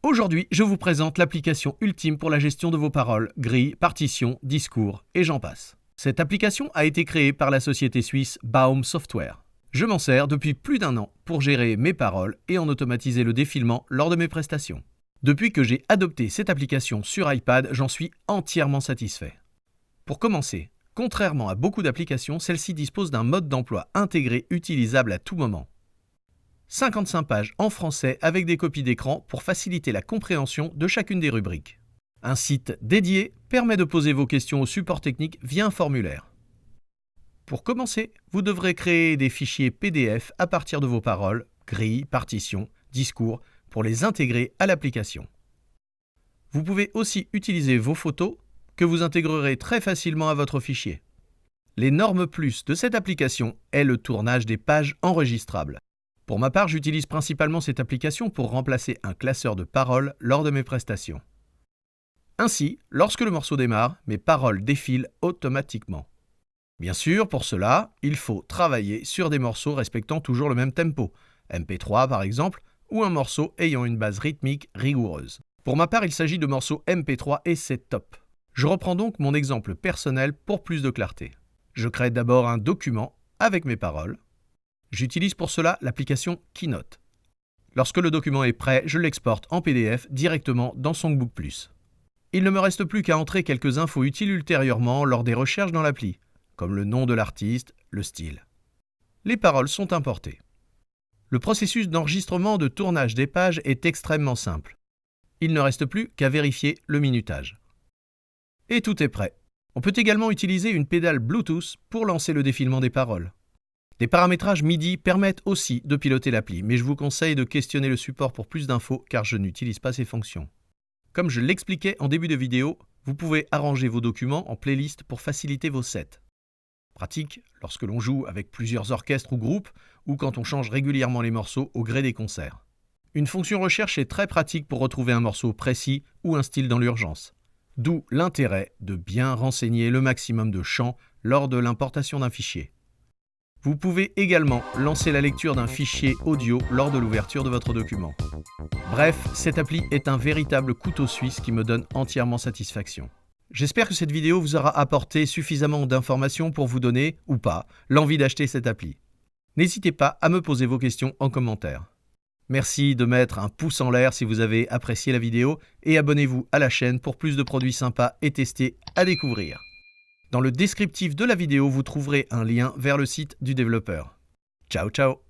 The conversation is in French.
Aujourd'hui, je vous présente l'application ultime pour la gestion de vos paroles, grilles, partitions, discours et j'en passe. Cette application a été créée par la société suisse Baum Software. Je m'en sers depuis plus d'1 an pour gérer mes paroles et en automatiser le défilement lors de mes prestations. Depuis que j'ai adopté cette application sur iPad, j'en suis entièrement satisfait. Pour commencer, contrairement à beaucoup d'applications, celle-ci dispose d'un mode d'emploi intégré utilisable à tout moment. 55 pages en français avec des copies d'écran pour faciliter la compréhension de chacune des rubriques. Un site dédié permet de poser vos questions au support technique via un formulaire. Pour commencer, vous devrez créer des fichiers PDF à partir de vos paroles, grilles, partitions, discours pour les intégrer à l'application. Vous pouvez aussi utiliser vos photos que vous intégrerez très facilement à votre fichier. L'énorme plus de cette application est le tournage des pages enregistrables. Pour ma part, j'utilise principalement cette application pour remplacer un classeur de paroles lors de mes prestations. Ainsi, lorsque le morceau démarre, mes paroles défilent automatiquement. Bien sûr, pour cela, il faut travailler sur des morceaux respectant toujours le même tempo, MP3 par exemple, ou un morceau ayant une base rythmique rigoureuse. Pour ma part, il s'agit de morceaux MP3 et c'est top. Je reprends donc mon exemple personnel pour plus de clarté. Je crée d'abord un document avec mes paroles. J'utilise pour cela l'application Keynote. Lorsque le document est prêt, je l'exporte en PDF directement dans Songbook Plus. Il ne me reste plus qu'à entrer quelques infos utiles ultérieurement lors des recherches dans l'appli, comme le nom de l'artiste, le style. Les paroles sont importées. Le processus d'enregistrement de tournage des pages est extrêmement simple. Il ne reste plus qu'à vérifier le minutage. Et tout est prêt. On peut également utiliser une pédale Bluetooth pour lancer le défilement des paroles. Des paramétrages MIDI permettent aussi de piloter l'appli, mais je vous conseille de questionner le support pour plus d'infos car je n'utilise pas ces fonctions. Comme je l'expliquais en début de vidéo, vous pouvez arranger vos documents en playlist pour faciliter vos sets. Pratique lorsque l'on joue avec plusieurs orchestres ou groupes ou quand on change régulièrement les morceaux au gré des concerts. Une fonction recherche est très pratique pour retrouver un morceau précis ou un style dans l'urgence. D'où l'intérêt de bien renseigner le maximum de chants lors de l'importation d'un fichier. Vous pouvez également lancer la lecture d'un fichier audio lors de l'ouverture de votre document. Bref, cette appli est un véritable couteau suisse qui me donne entièrement satisfaction. J'espère que cette vidéo vous aura apporté suffisamment d'informations pour vous donner, ou pas, l'envie d'acheter cette appli. N'hésitez pas à me poser vos questions en commentaire. Merci de mettre un pouce en l'air si vous avez apprécié la vidéo et abonnez-vous à la chaîne pour plus de produits sympas et testés à découvrir. Dans le descriptif de la vidéo, vous trouverez un lien vers le site du développeur. Ciao ciao!